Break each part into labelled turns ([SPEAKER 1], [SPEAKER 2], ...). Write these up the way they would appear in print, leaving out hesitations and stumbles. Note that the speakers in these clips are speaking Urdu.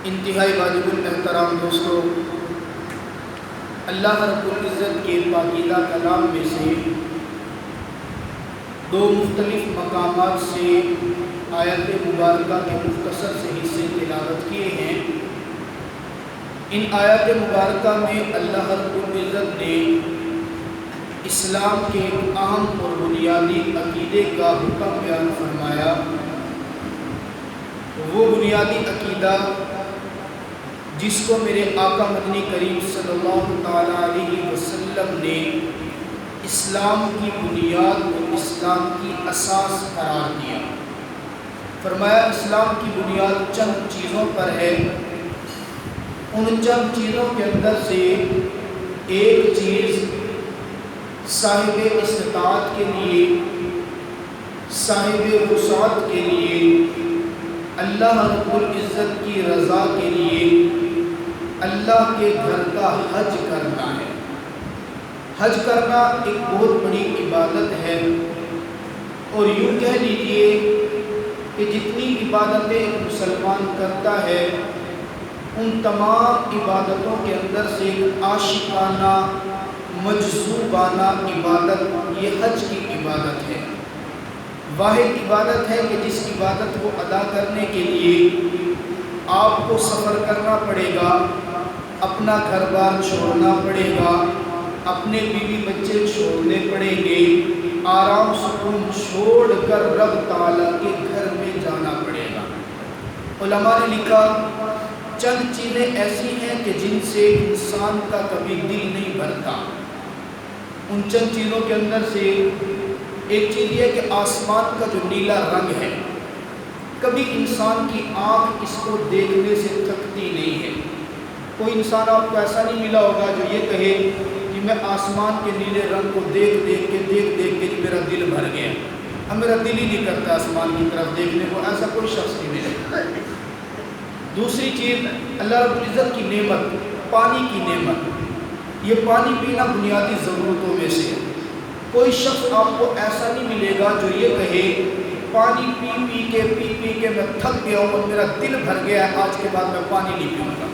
[SPEAKER 1] انتہائی واجب الاحترام دوستو، اللہ رب العزت کے پاکیزہ کلام میں سے دو مختلف مقامات سے آیت مبارکہ کے مختصر سے حصے تلاوت کیے ہیں۔ ان آیات مبارکہ میں اللہ رب العزت نے اسلام کے ایک اہم اور بنیادی عقیدے کا حکم بیان فرمایا۔ وہ بنیادی عقیدہ جس کو میرے آقا مدنی کریم صلی اللہ تعالیٰ علیہ وسلم نے اسلام کی بنیاد اور اسلام کی اساس قرار دیا۔ فرمایا اسلام کی بنیاد چند چیزوں پر ہے، ان چند چیزوں کے اندر سے ایک چیز صاحب استطاعت کے لیے، صاحب وسعت کے لیے، اللہ رب العزت کی رضا کے لیے اللہ کے گھر کا حج کرنا ہے۔ حج کرنا ایک بہت بڑی عبادت ہے، اور یوں کہہ لیجئے کہ جتنی عبادتیں ایک مسلمان کرتا ہے ان تمام عبادتوں کے اندر سے ایک عاشقانہ مجذوبانہ عبادت یہ حج کی عبادت ہے۔ واحد عبادت ہے کہ جس عبادت کو ادا کرنے کے لیے آپ کو سفر کرنا پڑے گا، اپنا گھر بار چھوڑنا پڑے گا، اپنے بیوی بچے چھوڑنے پڑیں گے، آرام سکون چھوڑ کر رب تعالیٰ کے گھر میں جانا پڑے گا۔ علماء نے لکھا چند چیزیں ایسی ہیں کہ جن سے انسان کا کبھی دل نہیں بھرتا۔ ان چند چیزوں کے اندر سے ایک چیز یہ کہ آسمان کا جو نیلا رنگ ہے، کبھی انسان کی آنکھ اس کو دیکھنے سے تھکتی نہیں ہے۔ کوئی انسان آپ کو ایسا نہیں ملا ہوگا جو یہ کہے کہ میں آسمان کے نیلے رنگ کو دیکھ دیکھ کے میرا دل بھر گیا، اب میرا دل ہی نہیں کرتا آسمان کی طرف دیکھنے کو، ایسا کوئی شخص نہیں ملے۔ دوسری چیز اللہ رب العزت کی نعمت، پانی کی نعمت، یہ پانی پینا بنیادی ضرورتوں میں سے ہے۔ کوئی شخص آپ کو ایسا نہیں ملے گا جو یہ کہے پانی پی پی کے میں تھک گیا ہوں اور میرا دل بھر گیا ہے، آج کے بعد میں پانی نہیں پیوں گا،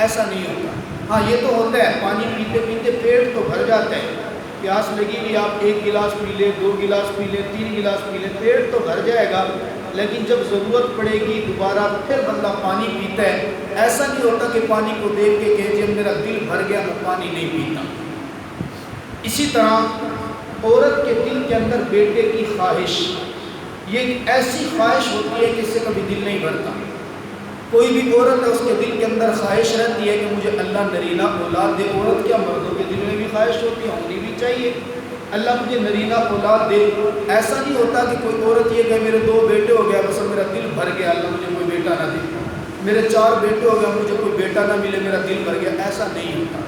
[SPEAKER 1] ایسا نہیں ہوتا۔ ہاں یہ تو ہوتا ہے، پانی پیتے پیتے پیٹ تو بھر جاتا ہے، پیاس لگی بھی آپ 1 گلاس پی لیں، 2 گلاس پی لیں، 3 گلاس پی لیں، پیٹ تو بھر جائے گا، لیکن جب ضرورت پڑے گی دوبارہ پھر بندہ پانی پیتا ہے۔ ایسا نہیں ہوتا کہ پانی کو دیکھ کے کہے جب میرا دل بھر گیا میں پانی نہیں پیتا۔ اسی طرح عورت کے دل کے اندر بیٹے کی خواہش، یہ ایک ایسی خواہش ہوتی ہے کہ اس سے کبھی دل نہیں بھرتا۔ کوئی بھی عورت ہے اس کے دل کے اندر خواہش رہتی ہے کہ مجھے اللہ نرینہ اولاد دے۔ عورت کیا مردوں کے دل میں بھی خواہش ہوتی ہے، ہونی بھی چاہیے، اللہ مجھے نرینہ اولاد دے۔ ایسا نہیں ہوتا کہ کوئی عورت یہ کہ میرے 2 بیٹے ہو گیا بس میرا دل بھر گیا، اللہ مجھے کوئی بیٹا نہ دے، میرے 4 بیٹے ہو گیا مجھے کوئی بیٹا نہ ملے، میرا دل بھر گیا، ایسا نہیں ہوتا۔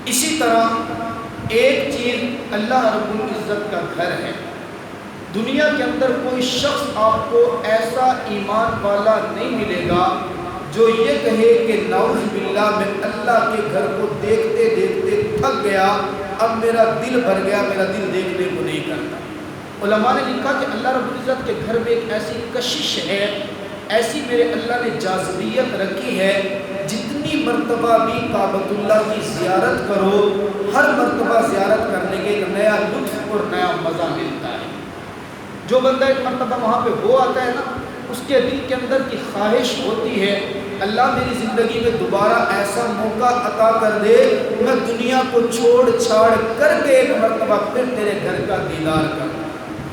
[SPEAKER 1] اسی طرح ایک چیز اللہ رب العزت کا گھر ہے۔ دنیا کے اندر کوئی شخص آپ کو ایسا ایمان والا نہیں ملے گا جو یہ کہے کہ نعوذ باللہ میں اللہ کے گھر کو دیکھتے دیکھتے تھک گیا، اب میرا دل بھر گیا، میرا دل دیکھنے کو نہیں کرتا۔ علماء نے لکھا کہ اللہ رب العزت کے گھر میں ایک ایسی کشش ہے، ایسی میرے اللہ نے جاذبیت رکھی ہے، جتنی مرتبہ بھی کعبۃ اللہ کی زیارت کرو، ہر مرتبہ زیارت کرنے کے ایک نیا لطف اور نیا مزہ ملتا ہے۔ جو بندہ ایک مرتبہ وہاں پہ ہو آتا ہے نا، اس کے دل کے اندر کی خواہش ہوتی ہے اللہ میری زندگی میں دوبارہ ایسا موقع عطا کر دے، میں دنیا کو چھوڑ چھاڑ کر کے ایک مرتبہ پھر تیرے گھر کا دیدار کروں،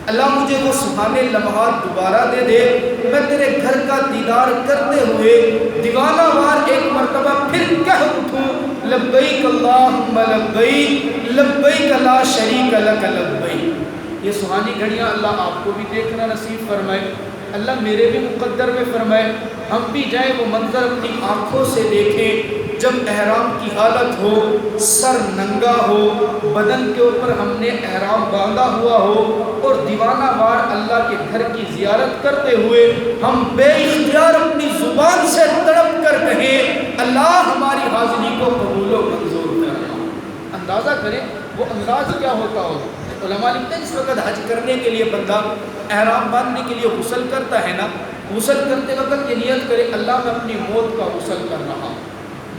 [SPEAKER 1] اللہ مجھے وہ سہانے لمحات دوبارہ دے دے، میں تیرے گھر کا دیدار کرتے ہوئے دیوانہ وار ایک مرتبہ پھر کہہ اٹھوں لبیک اللہم لبیک لبیک لا شریک لک لبیک۔ یہ سہانی گھڑیاں اللہ آپ کو بھی دیکھنا نصیب فرمائے، اللہ میرے بھی مقدر میں فرمائے، ہم بھی جائیں وہ منظر اپنی آنکھوں سے دیکھیں جب احرام کی حالت ہو، سر ننگا ہو، بدن کے اوپر ہم نے احرام باندھا ہوا ہو، اور دیوانہ وار اللہ کے گھر کی زیارت کرتے ہوئے ہم بے اختیار اپنی زبان سے تڑپ کر کہیں اللہ ہماری حاضری کو قبول و منظور کرنا۔ اندازہ کریں وہ انداز کیا ہوتا ہوگا۔ علماء لکھتے ہیں جس وقت حج کرنے کے لیے بندہ احرام باندھنے کے لیے غسل کرتا ہے نا، غسل کرتے وقت یہ نیت کرے اللہ میں اپنی موت کا غسل کر رہا ہوں.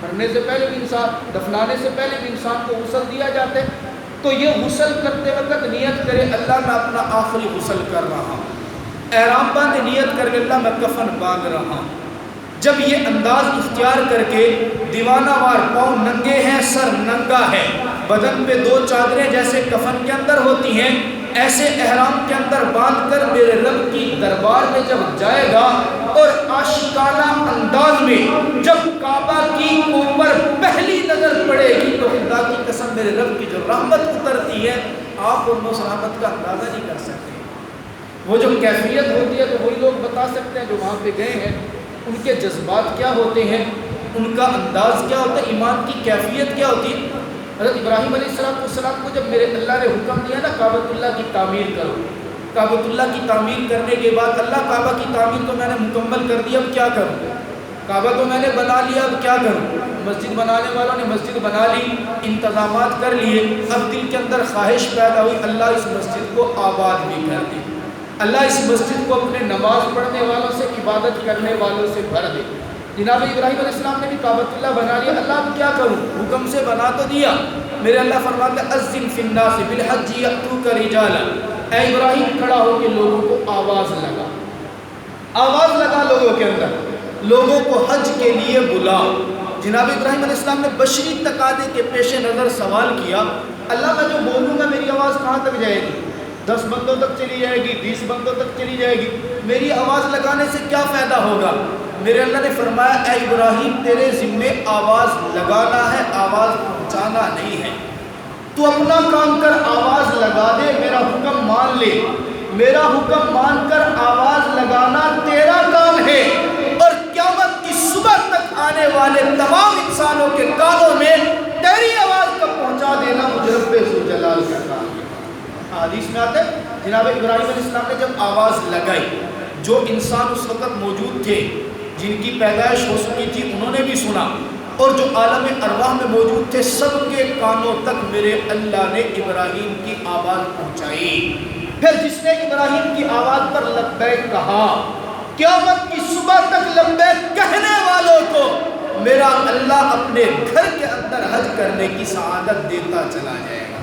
[SPEAKER 1] مرنے سے پہلے بھی انسان، دفنانے سے پہلے بھی انسان کو غسل دیا جاتا ہے، تو یہ غسل کرتے وقت نیت کرے اللہ میں اپنا آخری غسل کر رہا ہوں. احرام باندھے نیت کر کے اللہ میں کفن باندھ رہا ہوں. جب یہ انداز اختیار کر کے دیوانہ وار، پاؤں ننگے ہیں، سر ننگا ہے، بدن پہ 2 چادریں جیسے کفن کے اندر ہوتی ہیں، ایسے احرام کے اندر باندھ کر میرے رب کی دربار میں جب جائے گا اور عاشقانہ انداز میں جب کعبہ کی اوپر پہلی نظر پڑے گی تو خدا کی قسم میرے رب کی جو رحمت اترتی ہے آپ ان اس رحمت کا اندازہ نہیں کر سکتے. وہ جو کیفیت ہوتی ہے تو وہی لوگ بتا سکتے ہیں جو وہاں پہ گئے ہیں، ان کے جذبات کیا ہوتے ہیں، ان کا انداز کیا ہوتا ہے، ایمان کی کیفیت کیا ہوتی ہے. حضرت ابراہیم علیہ السلام کو جب میرے اللہ نے حکم دیا نا کعبۃ اللہ کی تعمیر کرو، کعبۃ اللہ کی تعمیر کرنے کے بعد اللہ کعبہ کی تعمیر کو میں نے مکمل کر دیا، اب کیا کروں، کعبہ تو میں نے بنا لیا، اب کیا کروں. مسجد بنانے والوں نے مسجد بنا لی، انتظامات کر لیے، اب دل کے اندر خواہش پیدا ہوئی اللہ اس مسجد کو آباد بھی کر دے، اللہ اس مسجد کو اپنے نماز پڑھنے والوں سے، عبادت کرنے والوں سے بھر دے. جناب ابراہیم علیہ السلام نے بھی کعبۃ اللہ بنا لیا، اللہ اب کیا کروں، حکم سے بنا تو دیا. میرے اللہ فرماتے ہیں اذن فی الناس بالحج یاتوک رجالا، اے ابراہیم کھڑا ہو کے لوگوں کو آواز لگا، آواز لگا لوگوں کے اندر، لوگوں کو حج کے لیے بلا. جناب ابراہیم علیہ السلام نے بشری تقاضے کے پیش نظر سوال کیا، اللہ میں جو بولوں گا میری آواز کہاں تک جائے گی، 10 بندوں تک چلی جائے گی، 20 بندوں تک چلی جائے گی، میری آواز لگانے سے کیا فائدہ ہوگا. میرے اللہ نے فرمایا اے ابراہیم تیرے ذمے آواز لگانا ہے، آواز پہنچانا نہیں ہے. تو اپنا کام کر، آواز لگا دے، میرا حکم مان لے، میرا حکم مان کر آواز لگانا تیرا کام ہے، اور قیامت کی صبح تک آنے والے تمام انسانوں کے کانوں میں تیری آواز کو پہنچا دینا مجھ رب ذوالجلال کا کام ہے. حدیث میں آتا ہے جناب ابراہیم علیہ السلام نے جب آواز لگائی، جو انسان اس وقت موجود تھے، جن کی پیدائش ہو چکی تھی، انہوں نے بھی سنا، اور جو عالم ارواح میں موجود تھے سب کے کانوں تک میرے اللہ نے ابراہیم کی آواز پہنچائی. پھر جس نے ابراہیم کی آواز پر لبیک کہا، قیامت کی صبح تک لبیک کہنے والوں کو میرا اللہ اپنے گھر کے اندر حج کرنے کی سعادت دیتا چلا جائے گا.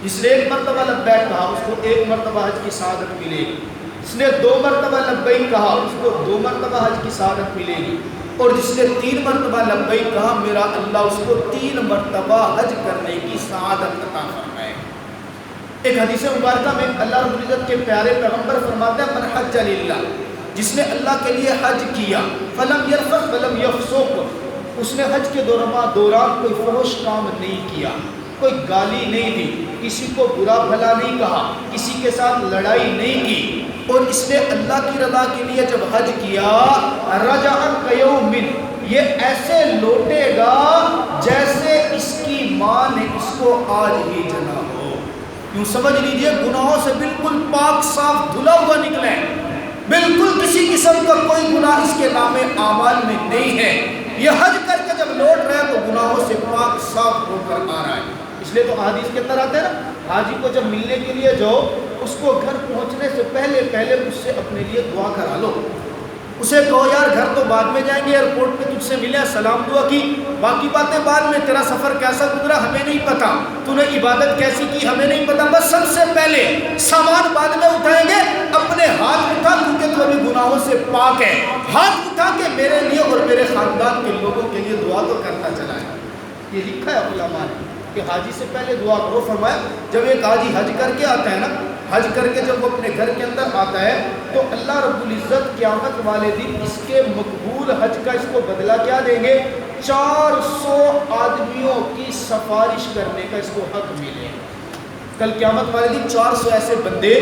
[SPEAKER 1] جس نے 1 مرتبہ لبیک کہا اس کو 1 مرتبہ حج کی سعادت ملے گی، جس نے 2 مرتبہ لبیک کہا اس کو 2 مرتبہ حج کی سعادت ملے گی، اور جس نے 3 مرتبہ لبیک کہا میرا اللہ اس کو 3 مرتبہ حج کرنے کی سعادت عطا فرمائے. ایک حدیث مبارکہ میں اللہ رب العزت کے پیارے پیغمبر فرماتے ہیں من حج للہ، جس نے اللہ کے لیے حج کیا، فلم یرفث ولم یفسق، اس نے حج کے دوران کوئی فحش کام نہیں کیا، کوئی گالی نہیں دی، کسی کو برا بھلا نہیں کہا، کسی کے ساتھ لڑائی نہیں کی، اور اس نے اللہ کی رضا کے لیے جب حج کیا، رجع کیوم، یہ ایسے لوٹے گا جیسے اس کی ماں نے اس کو آج ہی جنا ہو. یوں سمجھ لیجئے گناہوں سے بالکل پاک صاف دھلا ہوا نکلے، بالکل کسی قسم کا کوئی گناہ اس کے نام اعمال میں نہیں ہے. یہ حج کر کے جب لوٹ رہا ہے تو گناہوں سے پاک صاف ہو کر آ رہا ہے. اس لیے تو حدیث کے اندر آتے ہیں نا، حاجی کو جب ملنے کے لیے جاؤ اس کو گھر پہنچنے سے پہلے اس سے اپنے لیے دعا کرا لو. اسے کہو یار گھر تو بعد میں جائیں گے، ایئرپورٹ پہ تجھ سے ملے، سلام دعا کی، باقی باتیں بعد میں، تیرا سفر کیسا گزرا ہمیں نہیں پتا، تو نے عبادت کیسی کی ہمیں نہیں پتا، بس سب سے پہلے سامان بعد میں اٹھائیں گے، اپنے ہاتھ اٹھا کیونکہ تو ابھی گناہوں سے پاک ہے، ہاتھ اٹھا کے میرے لیے اور میرے خاندان کے لوگوں کے لیے دعا تو کرتا چلا ہے. یہ لکھا ہے علماء نے کہ حاجی سے پہلے دعا کرو. فرمایا جب ایک حاجی حج کر کے آتا ہے نا، حج کر کے جب وہ اپنے گھر کے اندر آتا ہے تو اللہ رب العزت قیامت والے دن اس کے مقبول حج کا اس کو بدلہ کیا دیں گے، 400 آدمیوں کی سفارش کرنے کا اس کو حق ملے. کل قیامت والے دن 400 ایسے بندے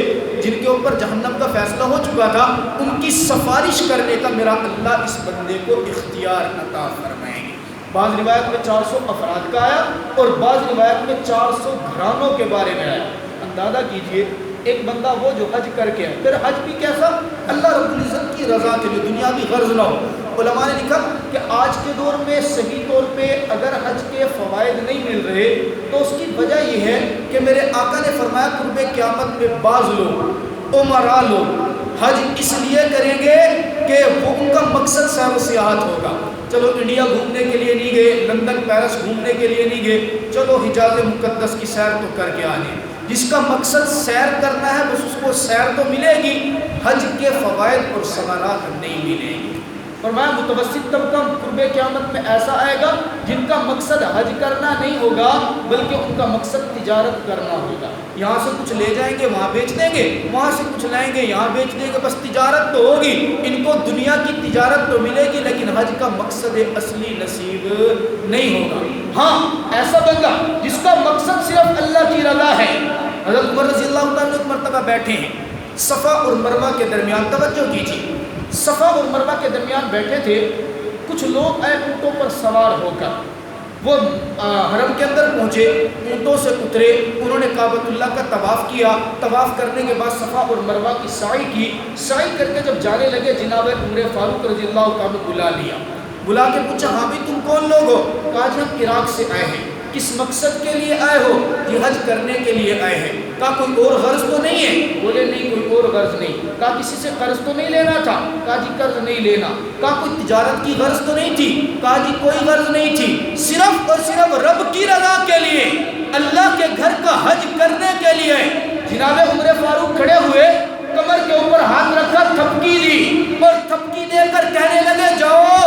[SPEAKER 1] جن کے اوپر جہنم کا فیصلہ ہو چکا تھا، ان کی سفارش کرنے کا میرا اللہ اس بندے کو اختیار عطا فرمائیں گے. بعض روایت میں 400 افراد کا آیا اور بعض روایت میں 400 گھرانوں کے بارے میں آیا. اندازہ کیجئے ایک بندہ وہ جو حج کر کے ہے، پھر حج بھی کیسا، اللہ رب العزت کی رضا کے لیے، دنیاوی غرض نہ ہو. علماء نے لکھا کہ آج کے دور میں صحیح طور پہ اگر حج کے فوائد نہیں مل رہے تو اس کی وجہ یہ ہے کہ میرے آقا نے فرمایا قرب قیامت میں بعض لوگ، عمراء لوگ حج اس لیے کریں گے کہ وہ ان کا مقصد سیر و سیاحت ہوگا. چلو انڈیا گھومنے کے لیے نہیں گئے, لندن پیرس گھومنے کے لیے نہیں گئے, چلو حجاز مقدس کی سیر تو کر کے آ گئے. جس کا مقصد سیر کرنا ہے بس اس کو سیر تو ملے گی, حج کے فوائد اور ثمرات نہیں ملیں گی. فرمایا متوسط طبقہ قرب قیامت میں ایسا آئے گا جن کا مقصد حج کرنا نہیں ہوگا بلکہ ان کا مقصد تجارت کرنا ہوگا. یہاں سے کچھ لے جائیں گے وہاں بیچ دیں گے, وہاں سے کچھ لائیں گے یہاں بیچ دیں گے, بس تجارت تو ہوگی. ان کو دنیا کی تجارت تو ملے گی لیکن حج کا مقصد اصلی نصیب نہیں ہوگا. ہاں ایسا بندہ جس کا مقصد صرف اللہ کی رضا ہے. حضرت عمر رضی اللہ تعالیٰ ایک مرتبہ بیٹھے ہیں صفا اور مروہ کے درمیان, توجہ کیجیے, صفا اور مروہ کے درمیان بیٹھے تھے. کچھ لوگ آئے اونٹوں پر سوار ہو کر, وہ حرم کے اندر پہنچے, اونٹوں سے اترے, انہوں نے کعبۃ اللہ کا طواف کیا. طواف کرنے کے بعد صفا اور مروہ کی سعی کی. سعی کر کے جب جانے لگے جناب عمر فاروق رضی اللہ تعالیٰ بلا لیا. بلا کے پوچھا ہاں بھی تم کون لوگ ہو؟ کہا جی ہم عراق سے آئے ہیں. کس مقصد کے لیے آئے ہو؟ یہ حج کرنے کے لیے آئے ہیں. کہا کوئی اور غرض تو نہیں ہے؟ بولے نہیں کوئی اور غرض نہیں. کہا کسی سے قرض تو نہیں لینا تھا؟ کہا جی قرض نہیں لینا. کہا کوئی تجارت کی غرض تو نہیں تھی؟ کہا جی کوئی غرض نہیں تھی, صرف اور صرف رب کی رضا کے لیے, اللہ کے گھر کا حج کرنے کے لیے. جناب عمر فاروق کھڑے ہوئے, کمر کے اوپر ہاتھ رکھا, تھپکی دی اور تھپکی دے کر کہنے لگے جاؤ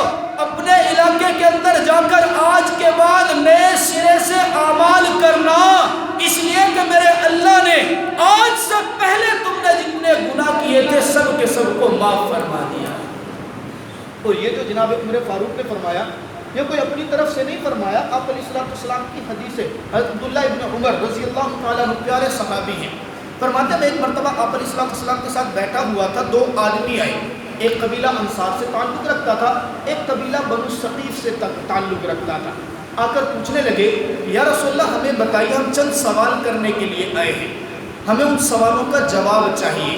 [SPEAKER 1] اپنے علاقے کے اندر جا کر آج کے بعد نئے سرے سے اعمال کرنا, اس لیے کہ میرے اللہ نے آج سے پہلے تم نے جتنے گناہ کیے تھے سب کے سب کو معاف فرما دیا. اور یہ جو جناب عمر فاروق نے فرمایا یہ کوئی اپنی طرف سے نہیں فرمایا, آپ علیہ السلام کی حدیث ہے. حضرت عبداللہ ابن عمر رضی اللہ تعالیٰ عنہ پیارے صحابی ہیں, فرماتے ہیں ایک مرتبہ آپ علیہ السلام کے ساتھ بیٹھا ہوا تھا. دو آدمی آئے, ایک قبیلہ انصار سے تعلق رکھتا تھا, ایک قبیلہ بنو ثقیف سے تعلق رکھتا تھا. آ کر پوچھنے لگے یا رسول اللہ ہمیں بتائیے, ہم چند سوال کرنے کے لیے آئے ہیں, ہمیں ان سوالوں کا جواب چاہیے.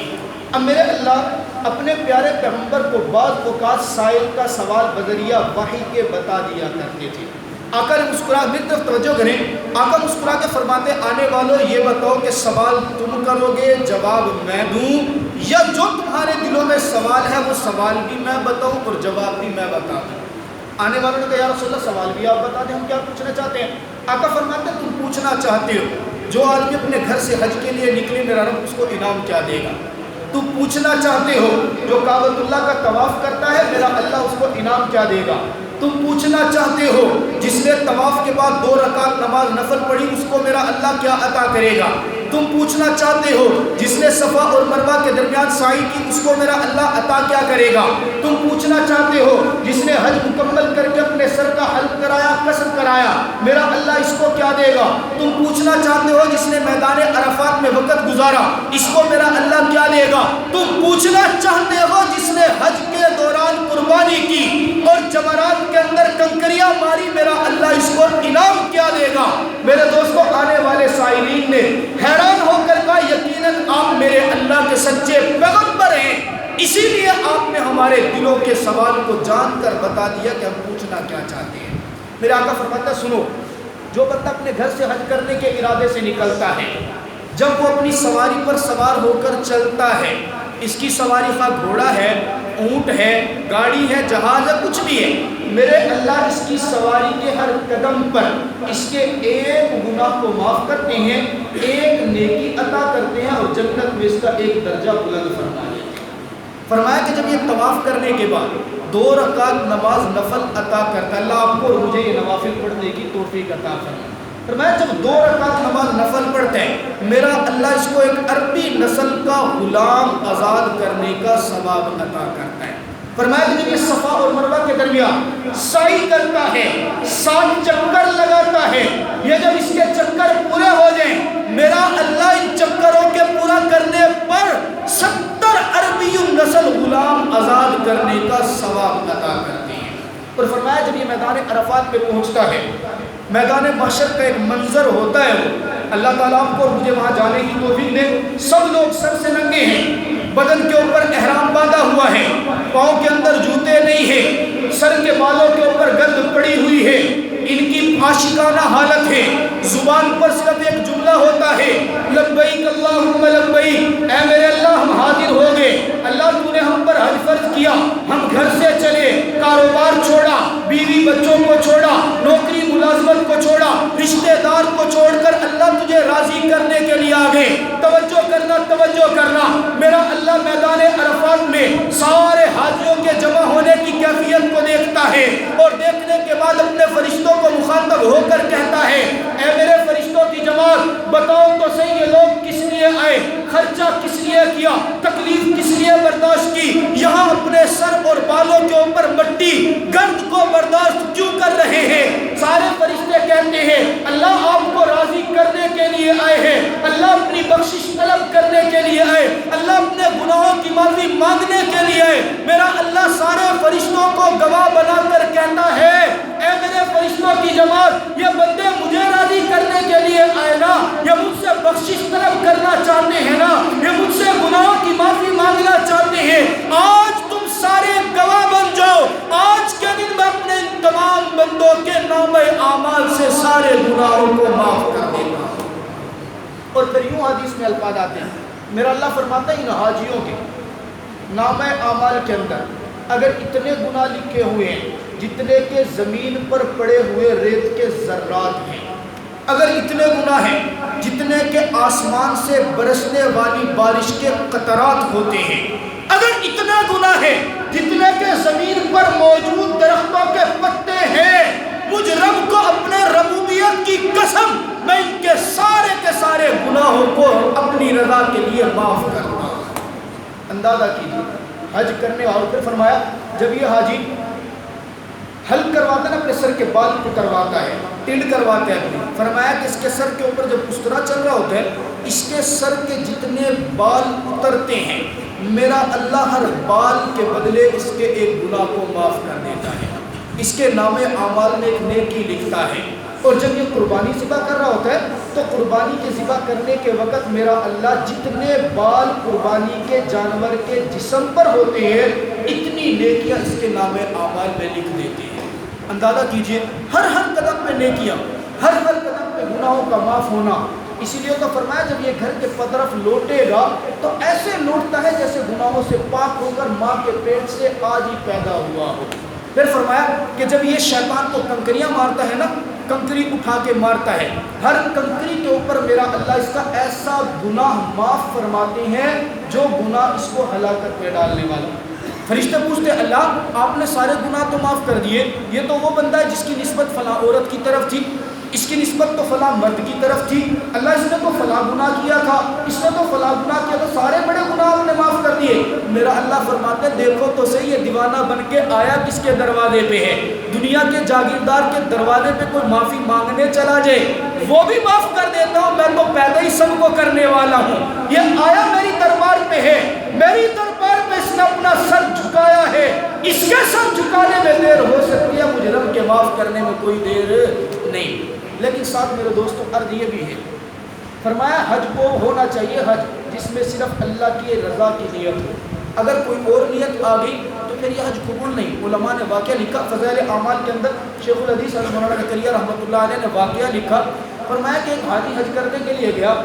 [SPEAKER 1] اب میرے اللہ اپنے پیارے پیغمبر کو بعض اوقات سائل کا سوال بذریعہ وحی کے بتا دیا کرتے تھے. آقا نے مسکرا, میری طرف توجہ کریں, آقا مسکرا کے فرماتے آنے والوں یہ بتاؤ کہ سوال تم کرو گے جواب میں دوں, یا جو تمہارے دلوں میں سوال ہے وہ سوال بھی میں بتاؤں اور جواب بھی میں بتا دوں. آنے والوں نے کہا یا رسول اللہ سوال بھی آپ بتا دیں, ہم کیا پوچھنا چاہتے ہیں. آقا فرماتے تم پوچھنا چاہتے ہو جو آدمی اپنے گھر سے حج کے لیے نکلے میرا رب اس کو انعام کیا دے گا. تم پوچھنا چاہتے ہو جو کعبۃ اللہ کا طواف کرتا ہے میرا اللہ اس کو انعام کیا دے گا. تم پوچھنا چاہتے ہو جس نے طواف کے بعد 2 رکعت نماز نفل پڑھی اس کو میرا اللہ کیا عطا کرے گا. تم پوچھنا چاہتے ہو جس نے صفا اور مروہ کے درمیان سعی کی اس کو میرا اللہ عطا کیا کرے گا. تم پوچھنا چاہتے ہو جس نے حج مکمل کر کے اپنے سر کا حلق کرایا, قصر کرایا, میرا اللہ اس کو کیا دے گا. تم پوچھنا چاہتے ہو جس نے میدان عرفات میں وقت گزارا اس کو میرا اللہ کیا دے گا. تم پوچھنا چاہتے ہو جس نے حج کے دوران قربانی کی اور جمرات کے اندر کنکریاں ماری میرا اللہ اس کو انعام کیا دے گا. میرے دوستوں آنے والے سائلین نے حیران ہو کر کہا یقیناً آپ میرے اللہ کے سچے پیغمبر ہیں, اسی لیے آپ نے ہمارے دلوں کے سوال کو جان کر بتا دیا کہ ہم پوچھنا کیا چاہتے ہیں. میرے آقا فرماتا سنو, جو بندہ اپنے گھر سے حج کرنے کے ارادے سے نکلتا ہے جب وہ اپنی سواری پر سوار ہو کر چلتا ہے, اس کی سواری خواہ گھوڑا ہے, اونٹ ہے, گاڑی ہے, جہاز ہے, کچھ بھی ہے, میرے اللہ اس کی سواری کے ہر قدم پر اس کے ایک گناہ کو معاف کرتے ہیں, ایک نیکی عطا کرتے ہیں اور جنت میں اس کا ایک درجہ بلند فرما دیتے ہیں. فرمایا کہ جب یہ طواف کرنے کے بعد 2 رکعت نماز نفل عطا کرتا ہے, اللہ آپ کو اور مجھے یہ نوافل پڑھنے کی توفیق عطا فرمائے. فرمایا جب 2 رکعت نماز نفل پڑھتے ہیں میرا اللہ اس کو ایک عربی نسل کا غلام آزاد کرنے کا ثواب عطا کرتا ہے. فرمایا کہ جب یہ صفا اور مروہ کے درمیان سعی کرتا ہے, 7 چکر لگاتا ہے, یہ جب اس کے چکر پورے ہو جائیں میرا اللہ ان چکروں کے پورا کرنے پر 70 عربی نسل غلام آزاد کرنے کا ثواب عطا کرتے ہیں. اور فرمایا جب یہ میدان عرفات پہ پہنچتا ہے, میدان محشر کا ایک منظر ہوتا ہے, وہ اللہ تعالیٰ آپ کو مجھے وہاں جانے کی توفیق دے. سب لوگ سر سے ننگے ہیں, بدن کے اوپر احرام باندھا ہوا ہے, پاؤں کے اندر جوتے نہیں ہیں, سر کے بالوں کے اوپر گرد پڑی ہوئی ہے, ان کی عاشقانہ حالت ہے, زبان پر صرف ایک جملہ ہوتا ہے لبیک اللہم لبیک, اے میرے اللہ ہم حاضر ہو گئے, اللہ تو نے ہم پر حج فرض کیا, ہم گھر سے چلے, کاروبار چھوڑا, بیوی بچوں کو چھوڑا, نوکری ملازمت کو چھوڑا, رشتہ دار کو چھوڑ کر اللہ تجھے راضی کرنے کے لیے آ گئے. توجہ کرنا, توجہ کرنا, میرا اللہ میدان عرفات میں سارے حاجیوں کے جمع ہونے کی کیفیت کو دیکھتا ہے, اور دیکھنے کے بعد اپنے فرشتوں کو مخاطب ہو کر کہتا ہے, اے میرے فرشتوں کی جماعت, بتاؤ تو صحیح یہ لوگ کس لیے آئے, خرچہ کس لیے کیا, تکلیف کس لیے برداشت کی, یہاں اپنے سر اور بالوں کے اوپر مٹی گرد کو برداشت کیوں کر رہے ہیں؟ سارے فرشتے کہتے ہیں اللہ آپ کو راضی کرنے کے لیے آئے ہیں, اللہ اپنی بخشش طلب کرنے کے لیے آئے, اللہ اپنے گناہوں کی معافی مانگنے کے لیے آئے. میرا اللہ سارے فرشتوں کو گواہ بنا کر کہتا ہے, اے میرے فرشتوں کی جماعت, یہ بندے مجھے راضی کرنے کے لیے آئے نا, یہ مجھ سے بخشش طلب کرنا چاہتے ہیں نا, یہ مجھ سے گناہوں کی معافی مانگنا چاہتے ہیں. آج تم سارے گواہ بن جاؤ, آج کے دن میں اپنے ان تمام بندوں کے نام اعمال سے سارے گناہوں کو معاف کر دیتا ہوں. اور پھر یوں حدیث میں الفاظ آتے ہیں, میرا اللہ فرماتا ہے ان حاجیوں کے نام اعمال کے اندر اگر اتنے گناہ لکھے ہوئے ہیں جتنے کہ زمین پر پڑے ہوئے ریت کے ذرات ہیں, اگر اتنے گناہ ہیں جتنے کہ آسمان سے برسنے والی بارش کے قطرات ہوتے ہیں, اگر اتنا گناہ ہے جتنے کہ زمین پر موجود درختوں کے پتے ہیں, مجھ رب کو اپنے ربوبیت کی قسم میں ان کے سارے گناہوں کو اپنی رضا کے لیے معاف کرتا ہوں. اندازہ کیجیے حج کرنے والوں پہ فرمایا, جب یہ حاجی حل کرواتا ہے نا, اپنے سر کے بال کو کرواتا ہے, ٹلڈ کرواتا ہے, فرمایا کہ اس کے سر کے اوپر جب اس طرح چل رہا ہوتا ہے, اس کے سر کے جتنے بال اترتے ہیں, میرا اللہ ہر بال کے بدلے اس کے ایک گناہ کو معاف کر دیتا ہے, اس کے نام اعمال میں ایک نیکی لکھتا ہے. اور جب یہ قربانی ذبح کر رہا ہوتا ہے تو قربانی کے ذبح کرنے کے وقت میرا اللہ جتنے بال قربانی کے جانور کے جسم پر ہوتے ہیں اتنی نیکیاں اس کے نام اعمال میں لکھ دیتے ہیں. اندازہ کیجئے ہر قدم پہ نیکیاں, ہر قدم پہ گناہوں کا معاف ہونا. اسی لیے تو فرمایا جب یہ گھر کے طرف لوٹے گا تو ایسے لوٹتا ہے جیسے گناہوں سے پاک ہو کر ماں کے پیٹ سے آج ہی پیدا ہوا ہو. پھر فرمایا کہ جب یہ شیطان کو کنکریاں مارتا ہے نا, کنکری اٹھا کے مارتا ہے, ہر کنکری کے اوپر میرا اللہ اس کا ایسا گناہ معاف فرماتے ہیں جو گناہ اس کو ہلاکت میں ڈالنے والا. فرشتے پوچھتے اللہ آپ نے سارے گناہ تو معاف کر دیے, یہ تو وہ بندہ ہے جس کی نسبت فلاں عورت کی طرف تھی, اس کی نسبت تو فلاں مرد کی طرف تھی, اللہ اس نے تو فلاں گناہ کیا تھا, اس نے تو فلاں گناہ کیا, تو سارے بڑے گناہ آپ نے معاف کر دیے. میرا اللہ فرماتے دیکھو تو صحیح یہ دیوانہ بن کے آیا کس کے دروازے پہ ہے, دنیا کے جاگیردار کے دروازے پہ کوئی معافی مانگنے چلا جائے وہ بھی معاف کر دیتا ہوں, میں تو پیدا ہی سب کو کرنے والا ہوں. یہ آیا میری دربار پہ ہے, میری دربار پہ اس نے اپنا سر جھکایا ہے, اس کے سر جھکانے میں دیر ہو سکتی ہے, مجھے رب کے معاف کرنے میں کوئی دیر نہیں. لیکن ساتھ میرے دوستوں عرض یہ بھی ہے, فرمایا حج کو ہونا چاہیے حج جس میں صرف اللہ کی رضا کی نیت ہو. اگر کوئی اور نیت آ گئی تو پھر یہ حج قبول نہیں. علماء نے واقعہ لکھا فضائل اعمال کے اندر, شیخ الحدیث مولانا زکریا رحمۃ اللہ علیہ نے واقعہ لکھا, فرمایا کہ ایک حاجی حج کرنے کے لیے گیا,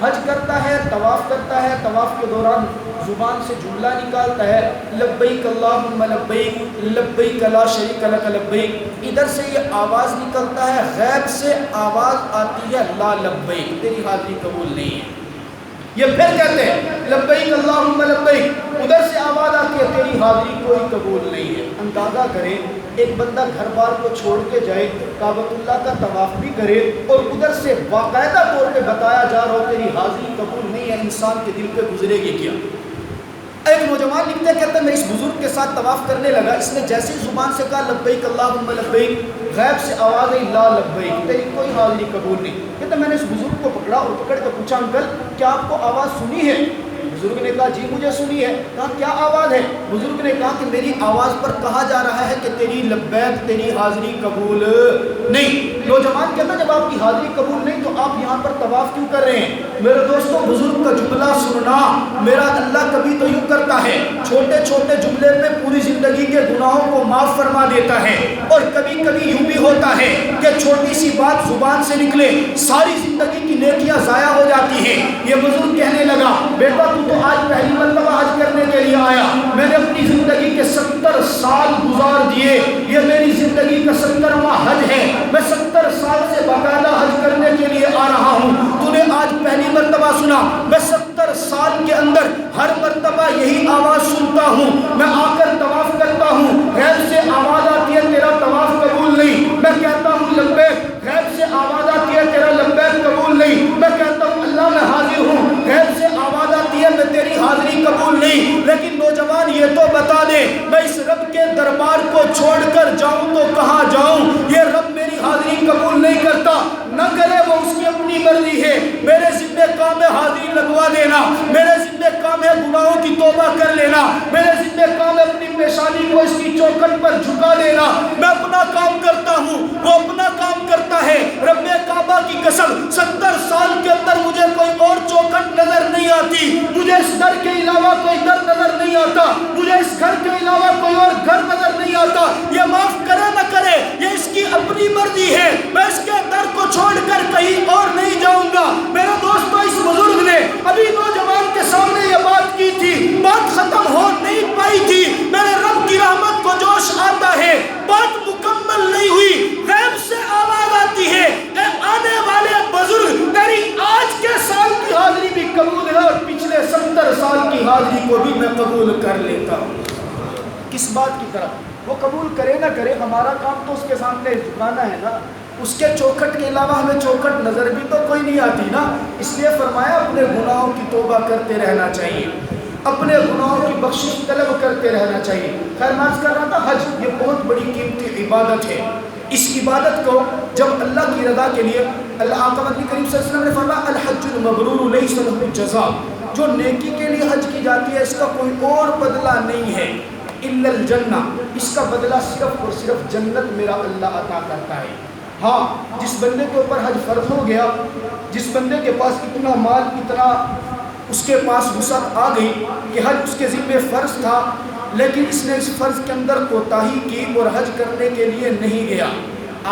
[SPEAKER 1] حج کرتا ہے, طواف کرتا ہے, طواف کے دوران زبان سے جملہ نکالتا ہے لبیک اللہم لبیک لبیک لا شریک لک لبیک. ادھر سے یہ آواز نکلتا ہے, غیب سے آواز آتی ہے لا لبیک, تیری حاضری قبول نہیں ہے. یہ پھر کہتے ہیں لبیک اللہم لبیک, ادھر سے آواز آتی ہے تیری حاضری کوئی قبول نہیں ہے. اندازہ کریں ایک بندہ گھر بار کو چھوڑ کے جائے, کعبۃ اللہ کا طواف بھی کرے, اور ادھر سے باقاعدہ طور پہ بتایا جا رہا ہو تیری حاضری قبول نہیں ہے, انسان کے دل پہ گزرے گی کیا؟ ایک نوجوان لکھتے کہتے ہیں میں اس بزرگ کے ساتھ طواف کرنے لگا, اس نے جیسے زبان سے کہا لبیک اللہم لبیک, غیب سے آواز آئی لا لبیک, تیری کوئی حاضری قبول نہیں. کہتے میں نے اس بزرگ کو پکڑا اور پکڑ کے پوچھا انکل کیا آپ کو آواز سنی ہے؟ بزرگ نے کہا جی مجھے سنی ہے. کہا کیا آواز ہے؟ بزرگ نے کہا کہ میری آواز پر کہا جا رہا ہے کہ تیری لبیک, تیری حاضری قبول نہیں. نوجوان کہتا جب آپ کی حاضری قبول نہیں تو آپ یہاں پر طواف کیوں کر رہے ہیں؟ میرے دوستوں بزرگ کا جملہ سننا, میرا اللہ کبھی تو یوں کرتا ہے چھوٹے چھوٹے جملے میں پوری زندگی کے گناہوں کو معاف فرما دیتا ہے, اور کبھی کبھی یوں بھی ہوتا ہے کہ چھوٹی سی بات زبان سے نکلے ساری زندگی کی نیکیاں ضائع ہو جاتی ہیں۔ یہ بزرگ کہنے لگا بیٹا تو آج پہلی مرتبہ حج کرنے کے لیے آیا، میں نے اپنی زندگی کے 70 سال گزار دیے، یہ میری زندگی کا 70واں حج ہے، میں 70 سال سے باقاعدہ حج کرنے کے لیے آ رہا ہوں، تو نے آج پہلی مرتبہ سنا، میں 70 سال کے اندر ہر مرتبہ یہی آواز سنتا ہوں، میں آ کر طواف کرتا ہوں، غیب سے آواز آتی ہے تیرا طواف قبول نہیں، میں کہتا ہوں لبیک، غیب سے آواز آتی ہے تیرا لبیک قبول نہیں، میں کہتا ہوں اللہ میں حاضر ہوں، غیب سے آواز آتی ہے میں تیری حاضری قبول نہیں۔ لیکن نوجوان یہ تو بتا دے میں اس رب کے دربار کو چھوڑ کر جاؤں تو کہاں جاؤں؟ یہ رب میری حاضری قبول نہیں کرتا، نہ کرے وہ اس کی اپنی مرضی ہے، میرے ذمہ کام ہے حاضری لگوا دینا، میرے ذمہ کام ہے گناہوں کی توبہ کر لینا، میرے ذمہ کام ہے اپنی پیشانی کو اس کی چوکھٹ پر جھکا دینا، میں اپنا کام کرتا ہوں وہ اپنا کام کرتا ہے۔ رب کعبہ کی قسم 70 سال کے اندر مجھے کوئی اور چوکھٹ نظر نہیں آتی، مجھے اس در کے علاوہ کوئی در نظر نہیں آتا، مجھے اس گھر کے علاوہ کوئی اور گھر نظر نہیں آتا، یہ معاف کرے نہ کرے یہ اس کی اپنی مرضی ہے، میں اس کے در کو چھوڑ کر کہیں اور نہیں جاؤں گا۔ میرے دوستو اس بزرگ نے ابھی نوجوان کے سامنے یہ بات کی تھی، بات ختم ہو نہیں پائی تھی، میرے رب کی رحمت کو جوش آتا ہے، بات مکمل نہیں ہوئی، غیب سے آواز آتی ہے اے آنے والے بزرگ تیری آج کے سال کی حاضری بھی قبول ہے اور پچھلے 70 سال کی حاضری کو بھی میں قبول کر لیتا ہوں۔ کس بات کی طرف؟ وہ قبول کرے نہ کرے ہمارا کام تو اس کے سامنے جھکانا ہے نا، اس کے چوکھٹ کے علاوہ ہمیں چوکھٹ نظر بھی تو کوئی نہیں آتی نا، اس لیے فرمایا اپنے گناہوں کی توبہ کرتے رہنا چاہیے، اپنے گناہوں کی بخشش طلب کرتے رہنا چاہیے۔ خیر میں عرض کر رہا تھا حج یہ بہت بڑی قیمتی عبادت ہے، اس عبادت کو جب اللہ کی رضا کے لیے اللہ آقا مدنی کریم صلی اللہ علیہ وسلم نے فرمایا الحج المبرور لیس له جزاء، جو نیکی کے لیے حج کی جاتی ہے اس کا کوئی اور بدلہ نہیں ہے الا الجنہ، اس کا بدلہ صرف اور صرف جنت میرا اللہ عطا کرتا ہے۔ ہاں جس بندے کے اوپر حج فرض ہو گیا، جس بندے کے پاس اتنا مال اتنا اس کے پاس وسعت آ گئی کہ حج اس کے ذمہ فرض تھا لیکن اس نے اس فرض کے اندر کوتاہی کی اور حج کرنے کے لیے نہیں گیا،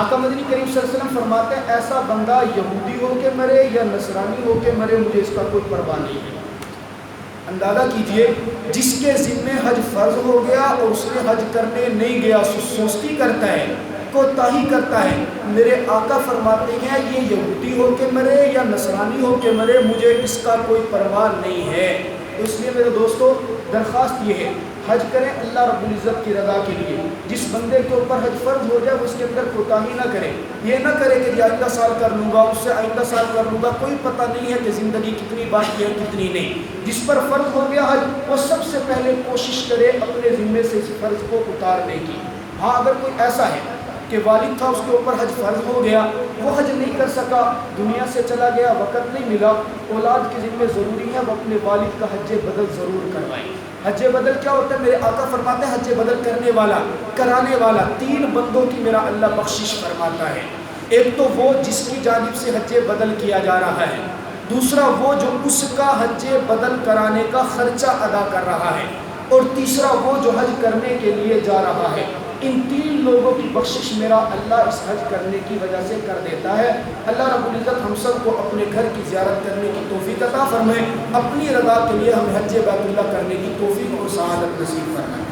[SPEAKER 1] آقا مدنی کریم صلی اللہ علیہ وسلم فرماتے ہیں ایسا بندہ یہودی ہو کے مرے یا نصرانی ہو کے مرے مجھے اس کا کوئی پرواہ نہیں ہے۔ اندازہ کیجئے جس کے ذمہ حج فرض ہو گیا اور اس نے حج کرنے نہیں گیا، سستی کرتا ہے، کوتاہی کرتا ہے، میرے آقا فرماتے ہیں یہ یہودی ہو کے مرے یا نصرانی ہو کے مرے مجھے اس کا کوئی پرواہ نہیں ہے۔ اس لیے میرے دوستو درخواست یہ ہے حج کریں اللہ رب العزت کی رضا کے لیے، جس بندے کے اوپر حج فرض ہو جائے اس کے اندر کوتاہی نہ کرے، یہ نہ کرے کہ آئندہ سال کر لوں گا اس سے آئندہ سال کر لوں گا، کوئی پتہ نہیں ہے کہ زندگی کتنی باقی ہے کتنی نہیں۔ جس پر فرض ہو گیا حج وہ سب سے پہلے کوشش کرے اپنے ذمے سے اس فرض کو اتارنے کی۔ ہاں اگر کوئی ایسا ہے کہ والد تھا اس کے اوپر حج فرض ہو گیا، وہ حج نہیں کر سکا، دنیا سے چلا گیا، وقت نہیں ملا، اولاد کے ذمہ ضروری ہے وہ اپنے والد کا حج بدل ضرور کروائیں۔ حج بدل کیا ہوتا ہے؟ میرے آقا فرماتے ہیں حج بدل کرنے والا کرانے والا 3 بندوں کی میرا اللہ بخشش فرماتا ہے۔ ایک تو وہ جس کی جانب سے حج بدل کیا جا رہا ہے، دوسرا وہ جو اس کا حج بدل کرانے کا خرچہ ادا کر رہا ہے، اور تیسرا وہ جو حج کرنے کے لیے جا رہا ہے۔ ان 3 لوگوں کی بخشش میرا اللہ اس حج کرنے کی وجہ سے کر دیتا ہے۔ اللہ رب العزت ہم سب کو اپنے گھر کی زیارت کرنے کی توفیق عطا فرمائے، اپنی رضا کے لیے ہم حج بیت اللہ کرنے کی توفیق اور سعادت نصیب فرمائے۔